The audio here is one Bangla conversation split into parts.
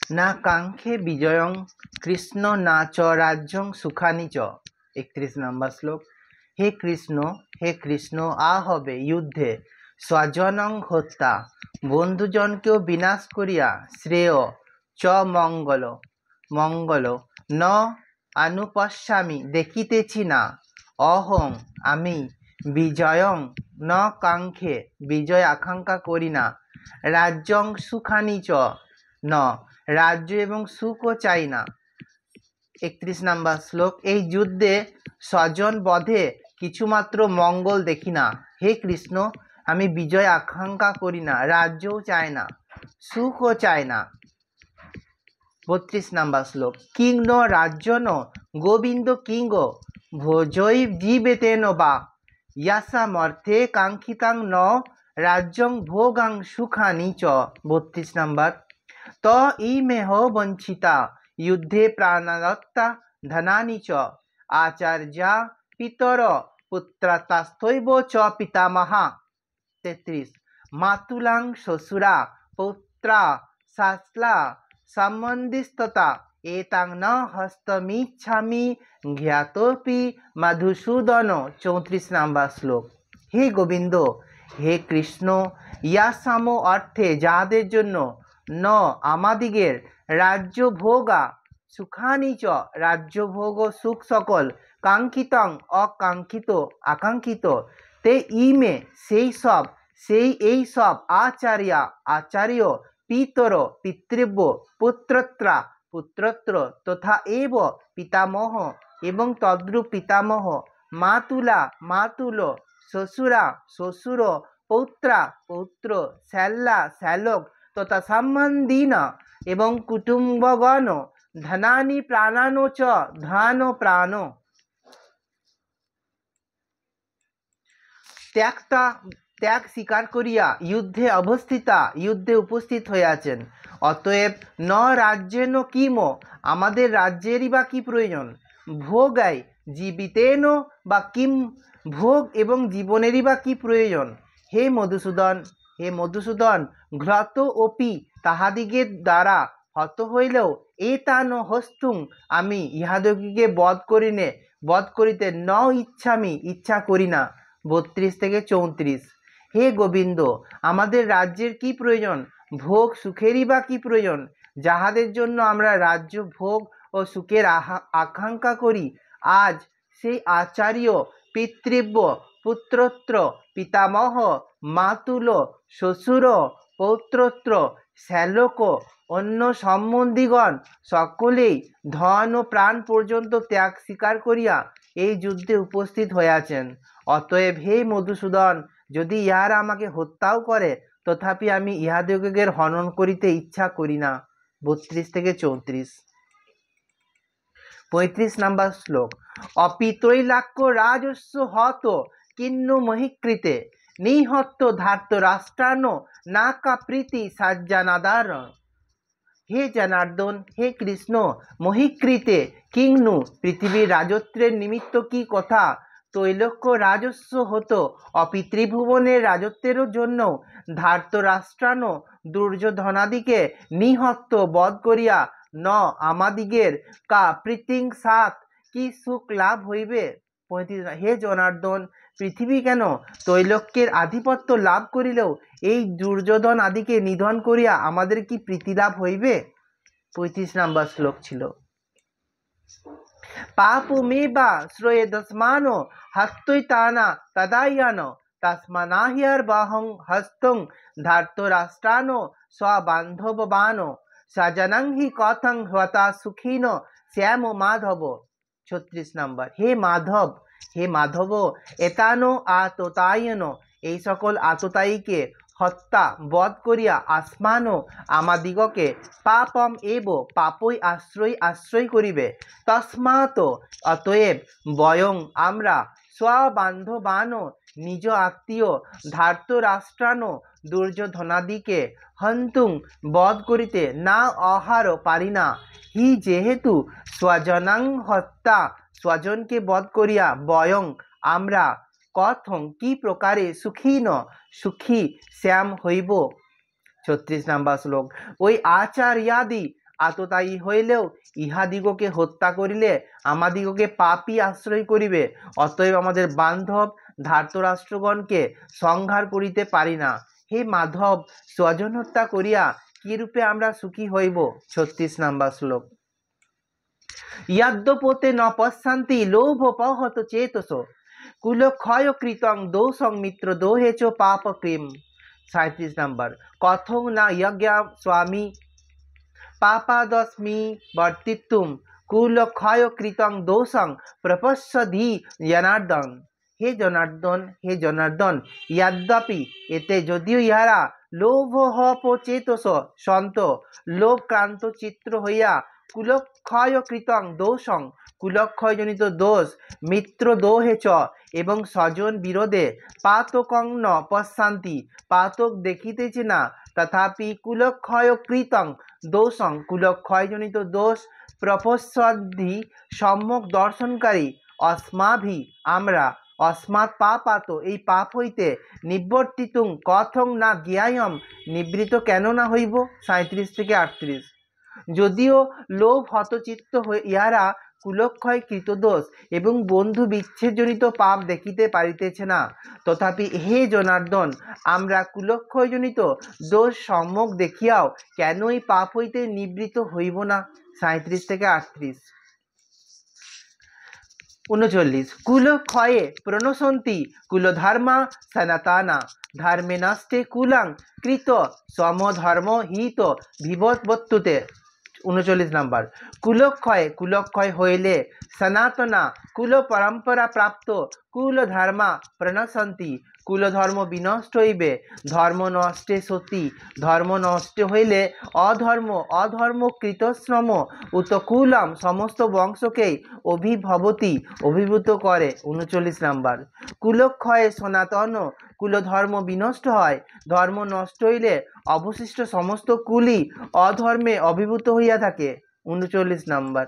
না কাঙ্ক্ষে বিজয়ং কৃষ্ণ না চ রাজ্যং সুখানি চ। 31 নম্বর শ্লোক। হে কৃষ্ণ আ হবে যুদ্ধে স্বজনং হত্যা, বন্ধুজনকেও বিনাশ করিয়া শ্রেয় চ মঙ্গল ন আনুপশ্যামি দেখিতেছি না, অহং আমি বিজয়ং ন কাঙ্ক্ষে বিজয় আকাঙ্ক্ষা করি না, রাজ্যং সুখানি চ ন রাজ্য এবং সুখও চাই না। 31 নম্বর শ্লোক। এই যুদ্ধে স্বজন বধে কিছুমাত্র মঙ্গল দেখি না। হে কৃষ্ণ, আমি বিজয় আকাঙ্ক্ষা করি না, রাজ্যও চাই না, সুখও চাই না। 32 নম্বর শ্লোক। কিং ন রাজ্য ন গোবিন্দ কিঙ্গ ভোজৈ জীবেতেন বা ইয়াসামর্থে কাঙ্ক্ষিতাং ন রাজ্যং ভোগাং সুখানি চ। 32 নম্বর। ত ইমেহ বঞ্চিতা যুদ্ধে প্রাণদত্তা ধনানি চ আচার্যা পিতর পুত্রাস্ত্যৈব চ পিতামহা। 33 মাতুলাং শ্বশুরা পৌত্রা শাস্লা সম্বন্ধিস্ততা এতাং ন হস্তমিচ্ছামি জ্ঞাতোপি মধুসূদন। 34 নম্বর শ্লোক। হে গোবিন্দ, হে কৃষ্ণ, ইয়াসাম অর্থে যাহাদের জন্য ন আমাদিগের রাজ্য ভোগা সুখানি চ রাজ্যভোগ সুখ সকল কাঙ্ক্ষিতং অকাঙ্ক্ষিত আকাঙ্ক্ষিত তে ইমে এই সব আচার্য পিতর পিতৃব্য পুত্রত্র তথা এব পিতামহ এবং তদ্রূপ পিতামহ, মাতুল শ্বশুরা শ্বশুর, পৌত্র শ্যালক তথা সম্বন্ধীন এবং কুটুম্বগণ, ধনানি প্রাণানো চ ধন প্রাণ। ত্যাগ স্বীকার করিয়া যুদ্ধে উপস্থিত হইয়াছেন। অতএব ন রাজ্যেন কিম আমাদের রাজ্যেরই বা কি প্রয়োজন, ভোগাই জীবিতেন বা কিম ভোগ এবং জীবনেরই বা কি প্রয়োজন। হে মধুসূদন ঘ্রত অপি তাহাদিগের দ্বারা হত হইলেও এতান হস্তুং আমি ইহাদিগকে বধ করিতে ন ইচ্ছামি ইচ্ছা করি না। 32 থেকে 34। হে গোবিন্দ, আমাদের রাজ্যের কি প্রয়োজন, ভোগ সুখেরই বা কি প্রয়োজন, যাহাদের জন্য আমরা রাজ্য ভোগ ও সুখের আকাঙ্ক্ষা করি। আজ সেই আচার্য পিতৃব্য পুত্রত্র পিতামহ মাতুল শ্বশুর পৌত্রত্র শ্যালক অন্য সম্বন্ধীগণ সকলেই ধন ও প্রাণ পর্যন্ত ত্যাগ স্বীকার করিয়া এই যুদ্ধে উপস্থিত হইয়াছেন। অতএব হে মধুসূদন, যদি ইহারা আমাকে হত্যাও করে তথাপি আমি ইহাদিগের হনন করিতে ইচ্ছা করি না। 32 থেকে 34। 35 নম্বর শ্লোক। অপিত্রৈলাক্য রাজস্ব হত কিন্নু মহিকৃতে নিহত্য ধার্ত রাষ্ট্রান নাকা প্রীতি সাজ্জানাদার। হে জনার্দন, হে কৃষ্ণ, মহিকৃতে কিন্নু পৃথিবীর রাজত্বের নিমিত্ত কি কথা তৈলক্য রাজস্ব হতো অপিতৃভুবনের রাজত্বের জন্য ধার্ত রাষ্ট্রান দুর্যোধনাদিকে নিহত্য বধ করিয়া ন আমাদিগের কা প্রীতিং সাত কি সুখ লাভ হইবে। 35। হে জনার্দন, পৃথিবী কেন তৈলক্যের আধিপত্য লাভ করিলেও এই দুর্যোধন আদিকে নিধন করিয়া আমাদের কি প্রীতি লাভ হইবে। 35 নম্বর শ্লোক ছিল। পাপমেবা শ্রয়েদস্মান হস্তৈতানা তদায়ান তস্মানাহিয়ার বাহং হস্তং ধার্তরাষ্ট্রান স্ববান্ধবান স্বজনং হি কথং হতা সুখিন শ্যাম মাধব। 36 নম্বর। হে মাধব, এতানো আততায়ন এই সকল আততায়ীকে হত্যা বধ করিয়া আসমান আমাদিগকে পাপম এব পাপই আশ্রয় করিবে। তস্মাৎ অতএব বয়ং আমরা স্ববান্ধবান নিজ আত্মীয় ধার্ত রাষ্ট্রান দুর্যোধনাদিকে হন্তুং বধ করিতে না অহার পারি না। হি যেহেতু স্বজনাং হত্যা স্বজনকে বধ করিয়া বয়ং আমরা কথং কি প্রকারে সুখী শ্যাম হইব। 36 নম্বর শ্লোক। ওই আচার্যাদি আততায়ী হইলেও ইহাদিগকে হত্যা করিলে আমাদিগকে পাপই আশ্রয় করিবে। অতএব আমাদের বান্ধব ধার্তরাষ্ট্রগণকে সংহার করিতে পারি না। হে মাধব, স্বজন হত্যা করিয়া কিরূপে আমরা সুখী হইব? 36 নম্বর শ্লোক। यद्यपोते न पश्यन्ति लोभोपहत चेतसो कुलक्षय कृतं दोषं मित्रदोहे च पापकृम। 37 नंबर। कथं न यज्ञ स्वामी पापादस्मि वर्तितुं कुलक्षय कृतं दोषं प्रपश्यधि जनार्दन। हे जनार्दन, यद्यपि एते যদিও ইহারা লোভোপচেতস সন্ত, লোভক্রান্ত চিত্র হইয়া কুলক্ষয়কৃতং দোষং কুলক্ষয়জনিত দোষ, মিত্র দোহে চ এবং স্বজন বিরোধে, পাতকং ন পশ্যান্তি পাতক দেখিতেছে না, তথাপি কুলক্ষয়কৃতং দোষং কুলক্ষয়জনিত দোষ প্রপশ্যদ্ধি সম্যক দর্শনকারী, অস্মাভি আমরা, অস্মাৎ পাপাত এই পাপ হইতে, নিবর্তিতুং কথং না জ্ঞায়ম নিবৃত কেন না হইব। 37 থেকে 38। যদিও লোভ হতচিত্ত ইহারা কুলক্ষয় কৃতদোষ এবং বন্ধু বিচ্ছেদজনিত পাপ দেখিতে পারিতেছে না, তথাপি হে জনার্দন, আমরা কুলক্ষয়জনিত দোষ সম্যক দেখিয়াও কেন এই পাপ হইতে নিবৃত হইব না। 37 থেকে 38। 39। কুলক্ষয়ে প্রণশন্তি কুলধর্মা সনাতনা ধর্মে নষ্টে কুলাং কৃত সমধর্ম হিত বিভবত্যুতে। 39 নম্বর। কুলক্ষয় হইলে সনাতনা কুল পরম্পরা প্রাপ্ত কুলধর্মা প্রণশন্তি কুলধর্ম বিনষ্ট হইবে, ধর্ম নষ্টে সতি ধর্ম নষ্ট হইলে অধর্ম কৃতশ্রম উত কুলম সমস্ত বংশকেই অভিভূত করে। 39 নম্বর। কুলক্ষয়ে সনাতন কুলধর্ম বিনষ্ট হয়, ধর্ম নষ্ট হইলে অবশিষ্ট সমস্ত কুলই অধর্মে অভিভূত হইয়া থাকে। 39 নম্বর।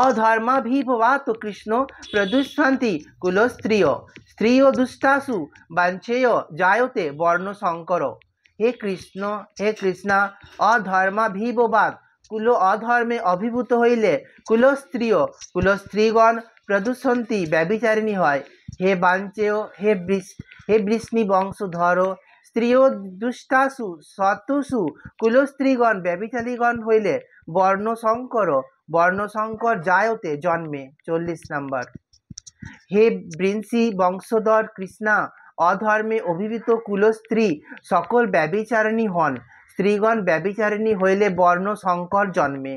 অধর্মাভিভবাত কৃষ্ণ প্রদুষ্যন্তি কুলস্ত্রিয় স্ত্রিয় দুষ্টাসু বাঞ্ছেয় জায়তে বর্ণ সংকর। হে কৃষ্ণা, অধর্মাভিভবাত কুল অধর্মে অভিভূত হইলে কুলস্ত্রীগণ প্রদুষন্তি ব্যভিচারিণী হয়। হে বাঞ্চেয়, হে বৃষ্ণি বংশধর, স্ত্রিয় দুষ্টাসু শতুষু কুলস্ত্রীগণ ব্যভিচারীগণ হইলে বর্ণশঙ্কর জায়তে জন্মে। 40 নম্বর। হে বৃষি বংশধর কৃষ্ণা, অধর্মে অভিভূত কুলস্ত্রী সকল ব্যভিচারিণী হন, স্ত্রীগণ ব্যভিচারিণী হইলে বর্ণ সংকর জন্মে।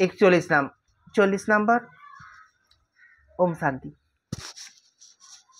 41 নম্বর। ওম শান্তি।